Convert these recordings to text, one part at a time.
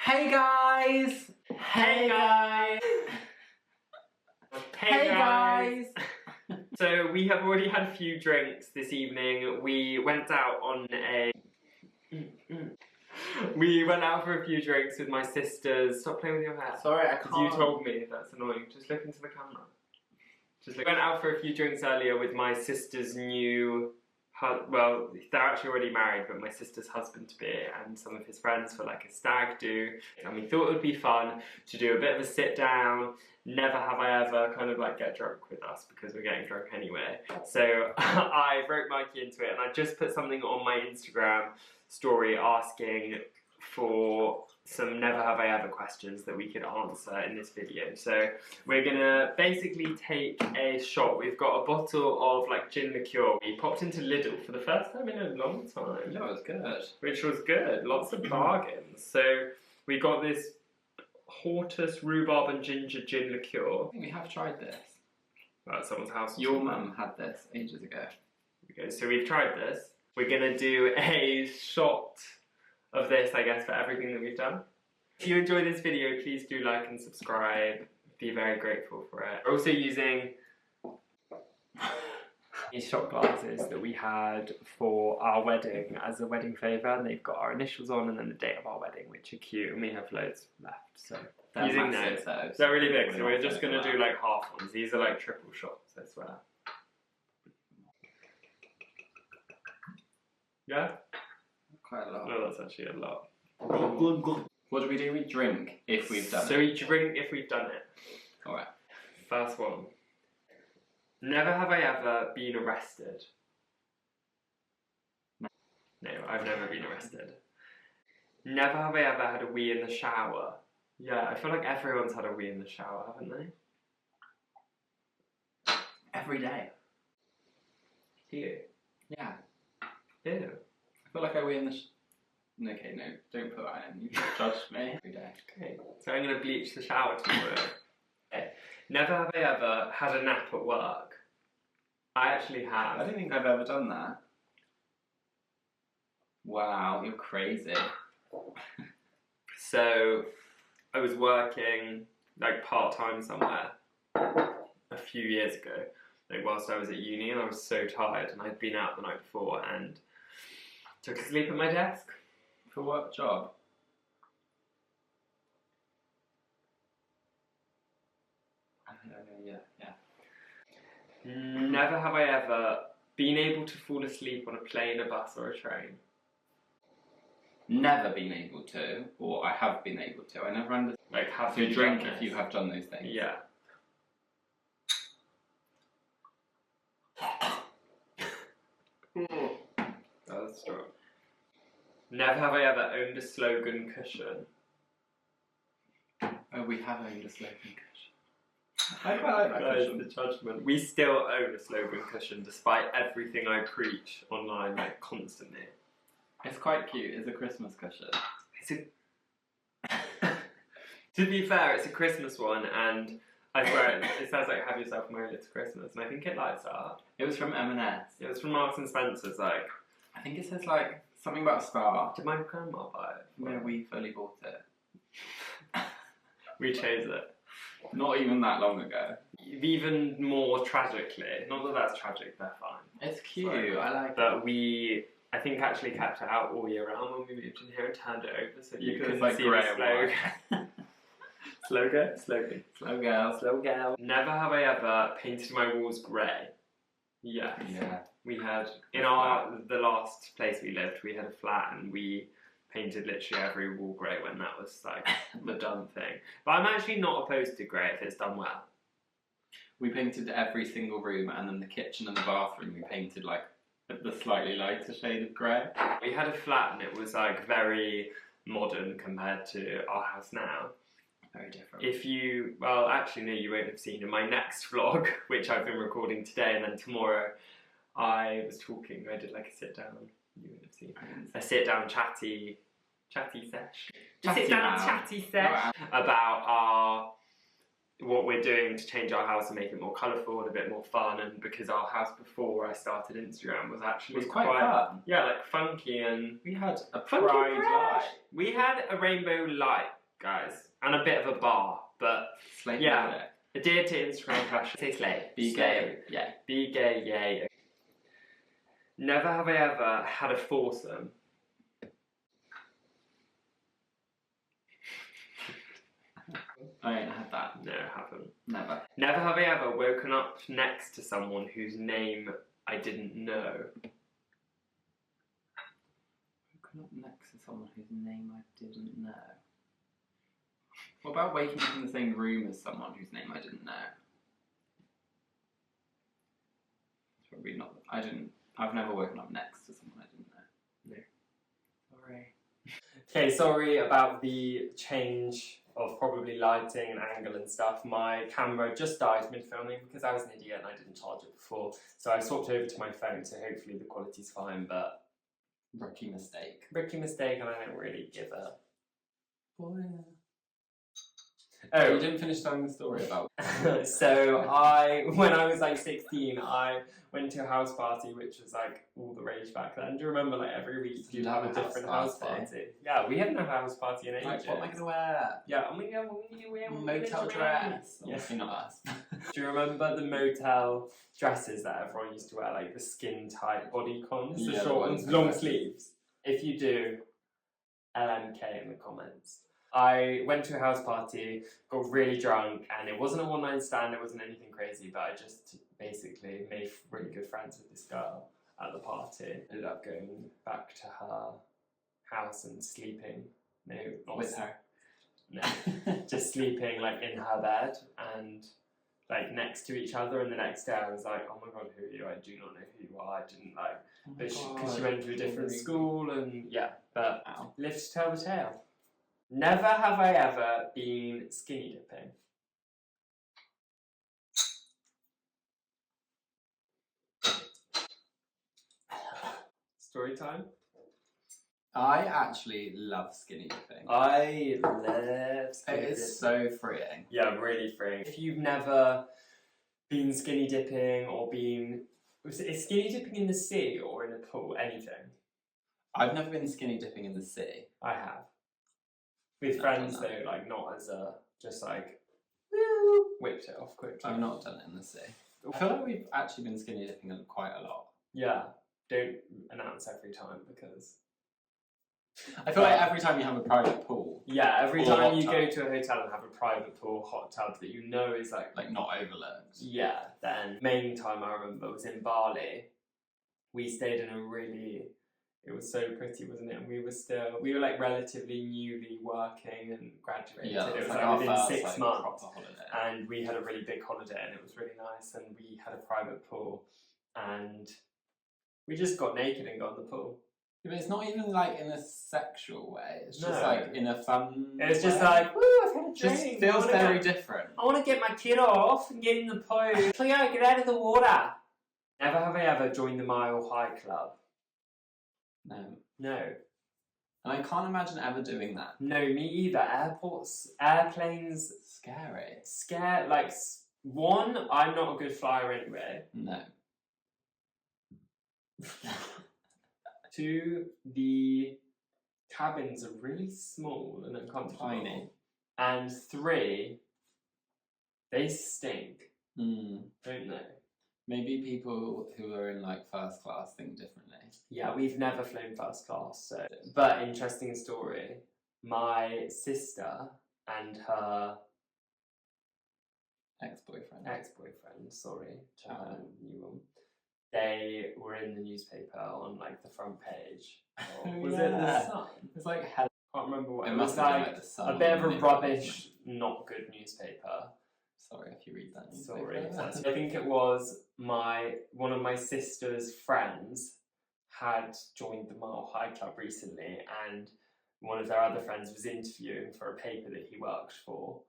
Hey guys! Hey guys! Hey guys! So we have already had a few drinks this evening. We went out on a... We went out for a few drinks with my sisters. Stop playing with your hair. Sorry, I can't. You told me that's annoying. Just look into the camera. Went out for a few drinks earlier with my sister's new... Well, they're actually already married, but my sister's husband-to-be and some of his friends for like a stag do. And we thought it would be fun to do a bit of a sit-down, never have I ever kind of like get drunk with us because we're getting drunk anyway. So I wrote Mikey into it and I just put something on my Instagram story asking for some never have I ever questions that we could answer in this video. So we're gonna basically take a shot. We've got a bottle of like gin liqueur. We popped into Lidl for the first time in a long time. Yeah, it was good. Which was good, lots of bargains. So we got this Hortus rhubarb and ginger gin liqueur. I think we have tried this. At someone's house. Your mum had this ages ago. Okay, so we've tried this. We're gonna do a shot of this, I guess, for everything that we've done. If you enjoy this video, please do like and subscribe. Be very grateful for it. We're also using these shot glasses that we had for our wedding as a wedding favour, and they've got our initials on and then the date of our wedding, which are cute, and we have loads left, so They're using massive, those. They're really big, so we're just going to do like half ones. These are like triple shots, I swear. Yeah? Quite a lot. No, that's actually a lot. What do we do? We drink if we've done So it. we drink if we've done it. Alright. First one. Never have I ever been arrested. No, I've never been arrested. Never have I ever had a wee in the shower. Yeah, I feel like everyone's had a wee in the shower, haven't they? Every day. You? Yeah. Ew. I feel like I win the Okay, no, don't put that in. You judged me every day. Okay, so I'm going to bleach the shower tomorrow. Okay. Never have I ever had a nap at work. I actually have. I don't think I've ever done that. Wow, you're crazy. So, I was working like part-time somewhere a few years ago, like whilst I was at uni, and I was so tired and I'd been out the night before and took a sleep at my desk. For what job? Yeah. Never have I ever been able to fall asleep on a plane, a bus or a train. Never been able to, or I have been able to. I never understood. Like have So you drink done if this? you have done those things. Yeah. That's strong. Never have I ever owned a slogan cushion. Oh, we have owned a slogan cushion. I quite like that That is cushion. the judgment. We still own a slogan cushion despite everything I preach online, like constantly. It's quite cute. It's a Christmas cushion. It's a... To be fair, it's a Christmas one, and I swear it says like "Have yourself a merry little Christmas," and I think it lights up. It was from M&S. It was from Marks and Spencer's. Like, I think it says like something about a star. did my grandma buy it? No, we fully bought it. We chose it. Not even that long ago. Even more tragically, not that that's tragic, they're fine. It's cute. Sorry. I like it. But we, I think, actually kept it out all year round when we moved in here and turned it over so you Because couldn't like see grey the and slogan. Slogan? Slogan. Slow girl. Slow girl. Never have I ever painted my walls grey. Yes. Yeah. We had, in the last place we lived, we had a flat and we painted literally every wall grey when that was like the done thing. But I'm actually not opposed to grey if it's done well. We painted every single room, and then the kitchen and the bathroom we painted like the slightly lighter shade of grey. We had a flat and it was like very modern compared to our house now. Very different. If you, well actually no, you won't have seen in my next vlog, which I've been recording today, and then tomorrow I was talking, I did like a sit down, you wouldn't have seen, a sit down chatty sesh. Chatty Sit down now. chatty sesh about our what we're doing to change our house and make it more colourful and a bit more fun. And because our house before I started Instagram was actually quite fun. Yeah, like funky, and We had a funky pride light. We had a rainbow light, guys, and a bit of a bar, but Slay yeah. holiday. Adhere to Instagram fashion. Say slay. Be gay, yeah. Be gay, yay. Never have I ever had a foursome. I ain't had that. No, I haven't. Never. Never have I ever woken up next to someone whose name I didn't know. Woken up next to someone whose name I didn't know. What about waking up in the same room as someone whose name I didn't know? It's probably not. I've never woken up next to someone I didn't know. No. Sorry. Okay, sorry about the change of probably lighting and angle and stuff. My camera just died mid-filming because I was an idiot and I didn't charge it before. So I swapped over to my phone, so hopefully the quality's fine, but... Rookie mistake. Rookie mistake, and I don't really give a... Boy. Oh, You didn't finish telling the story about... so when I was like 16, I went to a house party, which was like all the rage back then. Do you remember, like every week you'd have a different house party? Yeah, we hadn't had a house party in ages. Like, what am I going to wear? Yeah, oh my god, what are you wearing? Motel dress. Yeah. Obviously not us. Do you remember the motel dresses that everyone used to wear, like the skin tight bodycons, the Yeah, short the ones, ones long with sleeves? If you do, LMK in the comments. I went to a house party, got really drunk, and it wasn't a one-night stand, it wasn't anything crazy, but I just basically made really good friends with this girl at the party. Ended up going back to her house and sleeping. No, not With her. No, just sleeping like in her bed and like next to each other. And the next day I was like, oh my god, who are you? I do not know who you are. I didn't like, because she went to a different school, and yeah, but live to tell the tale. Never have I ever been skinny dipping. Story time? I actually love skinny dipping. I love skinny dipping. It is so freeing. Yeah, really freeing. If you've never been skinny dipping or been... Is skinny dipping in the sea or in a pool? Anything? I've never been skinny dipping in the sea. I have. With friends though, like not as a, just like, whipped it off quickly. I've not done it in the sea. I feel like we've actually been skinny dipping quite a lot. Yeah, don't announce every time because... I feel like every time you have a private pool. Yeah, every or time you hot go tub. to a hotel and have a private pool, hot tub that you know is like not overlooked. Yeah, then main time I remember was in Bali. We stayed in a really, it was so pretty, wasn't it? And we were like relatively newly working and graduated. Yeah, it was like like within our 6 first, months. proper holiday. And we had a really big holiday and it was really nice, and we had a private pool and we just got naked and got in the pool. Yeah, but it's not even like in a sexual way. It's just No. like in a fun It's just way. like, woo, I've had a It just drink. feels very different. I want to get my kid off and get in the pool. Cleo, get out of the water. Never have I ever joined the Mile High Club. No. No. And I can't imagine ever doing that. No, me either. Airplanes, Scary. like, one, I'm not a good flyer anyway. No. Two, the cabins are really small and uncomfortable. Tiny. And three, they stink, Hmm. don't they? Maybe people who are in like first class think differently. Yeah, we've never flown first class, so. But interesting story. My sister and her ex-boyfriend, sorry, new one. They were in the newspaper on like the front page. Was it the Sun? It's like hell. I can't remember what It it must was. have been Like like the Sun a bit or of a the Mirror, rubbish, not good newspaper. Sorry if you read that newspaper. Sorry. I think it was one of my sister's friends had joined the Mile High Club recently, and one of their other friends was interviewing for a paper that he worked for.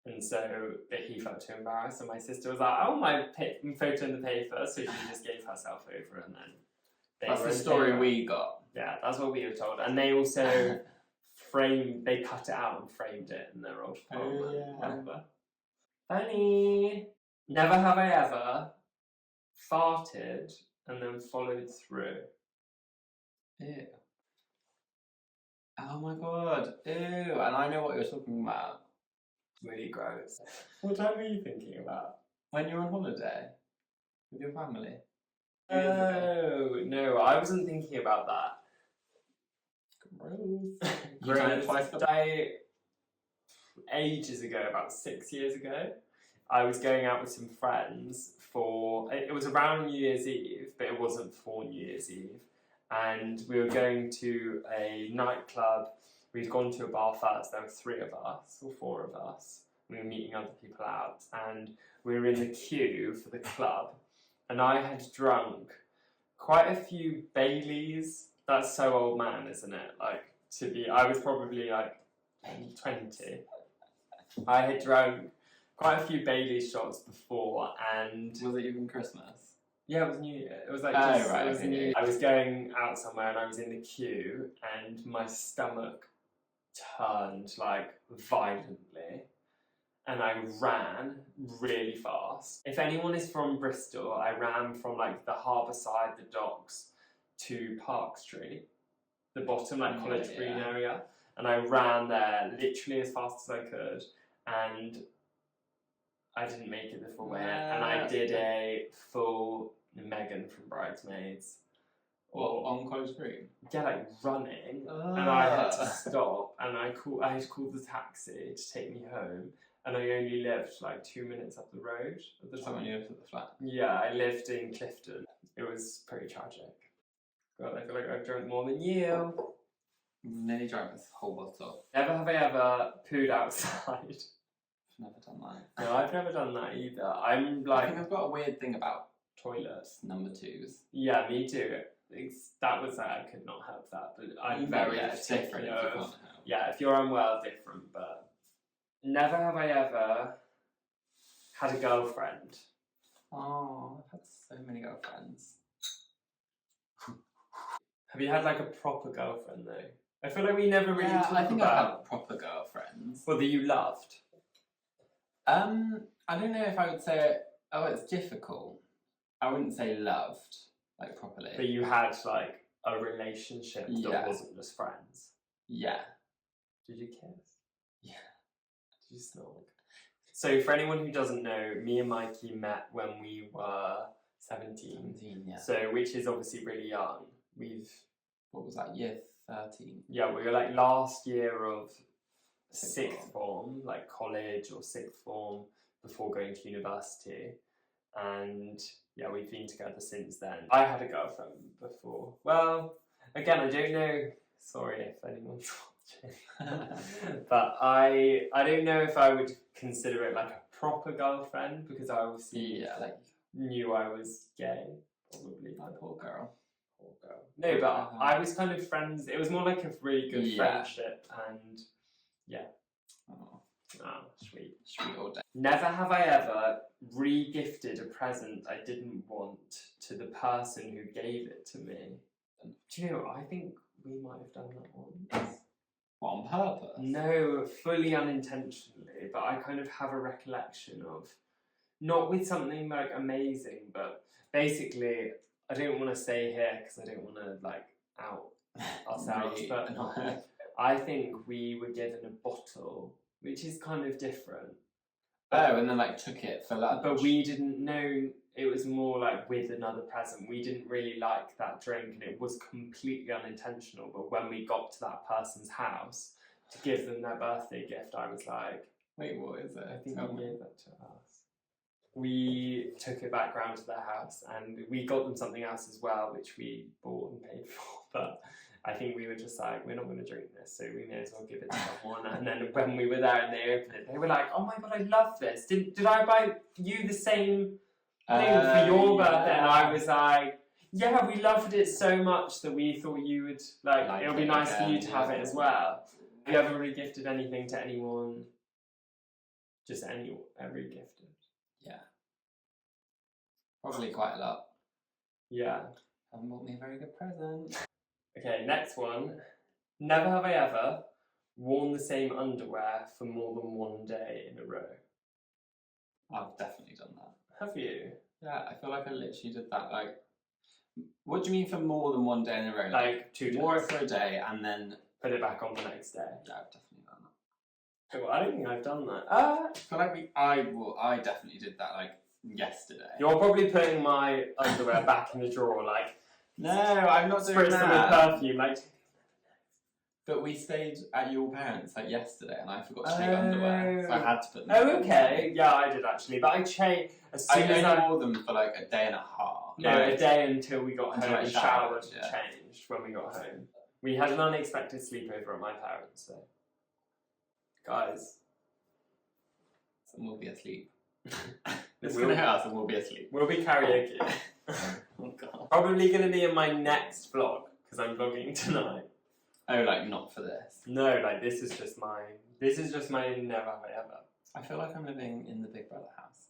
And so that he felt too embarrassed, and my sister was like, "Oh, my photo in the paper," so she just gave herself over, and then That's the story we got. Yeah, that's what we were told, and they also they cut it out and framed it in their old apartment. Yeah. Remember? Funny. Never have I ever farted and then followed through. Ew. Oh my god. Ew. And I know what you're talking about. Really gross. What time are you thinking about? When you're on holiday with your family. Oh, no, I wasn't thinking about that. Gross. You done it twice a day? Ages ago, about 6 years ago, I was going out with some friends for, it was around New Year's Eve, but it wasn't for New Year's Eve. And we were going to a nightclub. We'd gone to a bar first. There were 3 of us, or 4 of us. We were meeting other people out. And we were in the queue for the club. And I had drunk quite a few Baileys. That's so old man, isn't it? Like, I was probably like 20. I had drunk quite a few Baileys shots before, and Was it even Christmas? yeah, it was New Year. It was like right, it was okay. New Year. I was going out somewhere and I was in the queue, and my stomach turned like violently, and I ran really fast. If anyone is from Bristol, I ran from like the harbour side, the docks, to Park Street, the bottom like College Green area, and I ran there literally as fast as I could, and I didn't make it the full way, and I did a full Megan from Bridesmaids. What, on College Green? Yeah, like running, and I had to stop, and I had to call the taxi to take me home, and I only lived like 2 minutes up the road at the time. When you lived at the flat? Yeah, I lived in Clifton. It was pretty tragic. God, I feel like I've drunk more than you. Nearly drank this whole bottle. Never have I ever pooed outside. I've never done that. No, I've never done that either. I'm I like think I've got a weird thing about toilets. number 2s. Yeah, me too. That was I could not help that, but I'm very it's different if you particular. can't help. Yeah, if you're unwell, different. But never have I ever had a girlfriend. Oh, I've had so many girlfriends. Have you had like a proper girlfriend though? I feel like we never really talk I think about I've had proper girlfriends. well, that you loved. I don't know if I would say it's difficult. I wouldn't say loved, like properly. But you had like a relationship that wasn't just friends. Yeah. Did you kiss? Yeah. Did you snog? So for anyone who doesn't know, me and Mikey met when we were 17. 17, yeah. So which is obviously really young. What was that, year 13? Yeah, we were like last year of sixth form, like college or sixth form, before going to university. And yeah, we've been together since then. I had a girlfriend before. Well, again, I don't know. Sorry if anyone's watching. But I don't know if I would consider it like a proper girlfriend, because I obviously knew I was gay. Probably. My poor girl. Poor girl. No, but I was kind of friends. It was more like a really good friendship, and yeah. Oh, sweet. Sweet all day. Never have I ever re-gifted a present I didn't want to the person who gave it to me. Do you know, I think we might have done that once. What, on purpose? No, fully unintentionally, but I kind of have a recollection of, not with something like amazing, but basically, I don't want to say here because I don't want to like out ourselves, but I think we were given a bottle, which is kind of different. Oh, and then like took it for lunch. But we didn't know, it was more like with another present. We didn't really like that drink, and it was completely unintentional. But when we got to that person's house to give them their birthday gift, I was like, wait, what is it? I think you gave that to us. We took it back round to their house, and we got them something else as well, which we bought and paid for. But I think we were just like, we're not going to drink this, so we may as well give it to someone. And then when we were there and they opened it, they were like, oh my god, I love this. Did I buy you the same thing for your birthday? And I was like, yeah, we loved it so much that we thought you would, like it would be nice for you to have it as well. Have you ever re-gifted anything to anyone? Just every gifted? Yeah. Probably quite a lot. Yeah. Haven't bought me a very good present. Okay, next one. Never have I ever worn the same underwear for more than one day in a row. I've definitely done that. Have you? Yeah, I feel like I literally did that. Like, what do you mean for more than one day in a row? Like 2 days. Wore it for a day and then Put it back on the next day. yeah, I've definitely done that. Cool. I don't think I've done that. I feel like I definitely did that like yesterday. You're probably putting my underwear back in the drawer, like No, I'm not doing spritz them with that. perfume, like. But we stayed at your parents like yesterday, and I forgot to take underwear, so I had to put them. Oh, okay. Yeah, I did actually, but I changed as soon as I wore them for like a day and a half. No, a day until we got Until home I and showered, showered and yeah. changed when we got home. We had an unexpected sleepover at my parents', so guys, And we'll be asleep. It's It's gonna hit us, and we'll be asleep. we'll be karaoke. Oh god. Probably gonna be in my next vlog because I'm vlogging tonight. Oh, like not for this. No, like this is just my never have I ever. I feel like I'm living in the Big Brother house.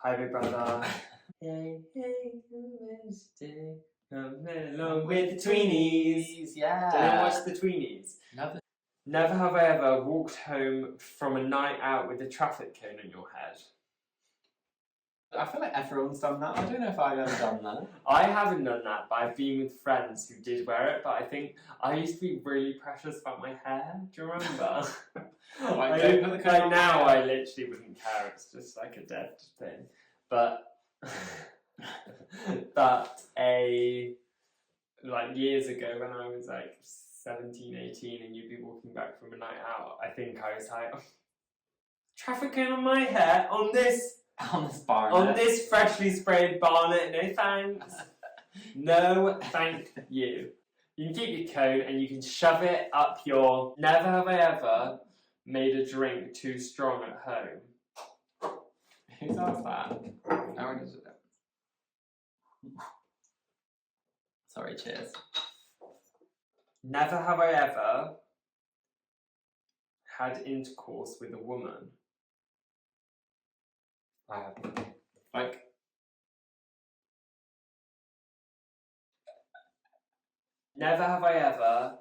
Hi, big brother. Hey, hey, Wednesday, come along with the tweenies. Yeah. Don't watch the tweenies. Love it. Never have I ever walked home from a night out with a traffic cone on your head. I feel like everyone's done that. I don't know if I've ever done that. I haven't done that, but I've been with friends who did wear it. But I think I used to be really precious about my hair. Do you remember? Like, don't put the cone on now my hair. I literally wouldn't care. It's just like a dead thing. But like years ago when I was like 17, 18 and you'd be walking back from a night out, I think I was like, traffic cone on my hair on this freshly sprayed barnet, no thanks. No thank you. You can keep your cone and you can shove it up your... Never have I ever made a drink too strong at home. Who's asked that? I already did it. Sorry, cheers. Never have I ever had intercourse with a woman. I haven't. Like, Never have I ever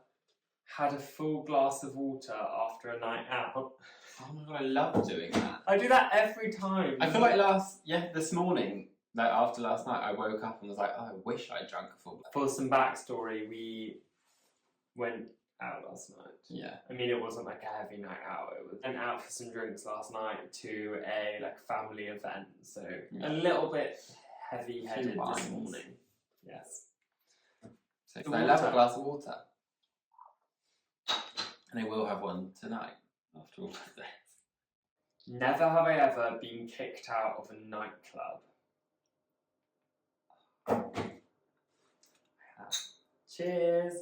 had a full glass of water after a night out. oh my god, I love doing that. I do that every time. I feel like this morning, like after last night, I woke up and was like, oh, I wish I'd drunk a full glass. For some backstory, we went out last night. Yeah. I mean, it wasn't like a heavy night out. It was went out for some drinks last night to a like family event. So a little bit heavy-headed this wines. morning. Yes. So The I love a water. glass of water. And I will have one tonight after all of this. Never have I ever been kicked out of a nightclub. Cheers.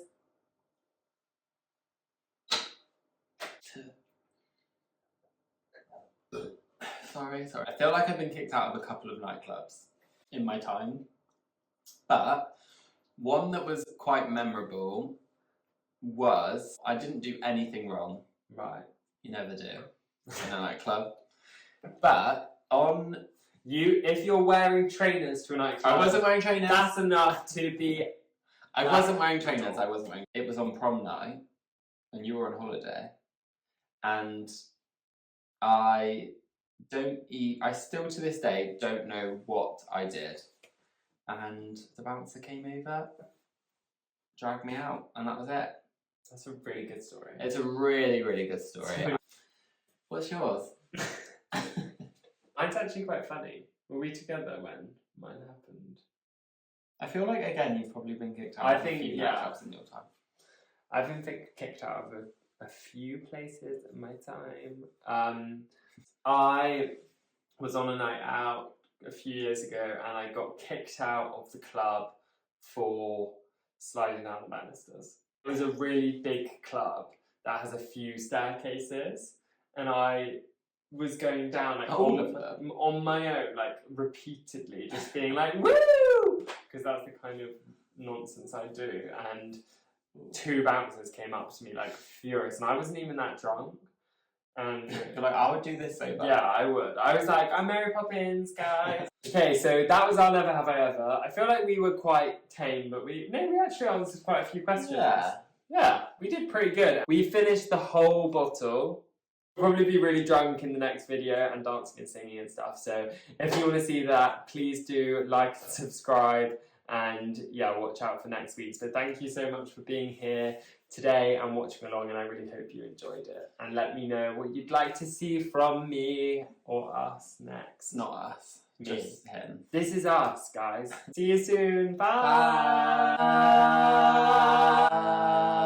Sorry. I feel like I've been kicked out of a couple of nightclubs in my time. But one that was quite memorable was I didn't do anything wrong. Right. You never do in a nightclub. But if you're wearing trainers to a nightclub, I wasn't wearing trainers. that's enough to be. I wasn't wearing trainers. It was on prom night, and you were on holiday, and I still to this day don't know what I did, and the bouncer came over, dragged me out, and that was it. That's a really good story. It's a really, really good story. What's yours? Mine's actually quite funny. Were we together when mine happened? I feel like again you've probably been kicked out. I of think, a few yeah. nightclubs in your time. I've been kicked out of a few places in my time. I was on a night out a few years ago and I got kicked out of the club for sliding down the banisters. It was a really big club that has a few staircases and I was going down like All of them? on my own, like repeatedly, just being like, woo! Because that's the kind of nonsense I do. And 2 bouncers came up to me like furious, and I wasn't even that drunk. And You're like, I would do this so bad. yeah, I would. I was like, I'm Mary Poppins, guys. Okay, so that was our Never Have I Ever. I feel like we were quite tame, but we actually answered quite a few questions. Yeah. Yeah, we did pretty good. We finished the whole bottle Probably be really drunk in the next video and dancing and singing and stuff. So if you want to see that, please do like and subscribe, and yeah, watch out for next week. So thank you so much for being here today and watching along, and I really hope you enjoyed it. And let me know what you'd like to see from me or us next. Not us, Me. just him. This is us, guys. See you soon. Bye. Bye.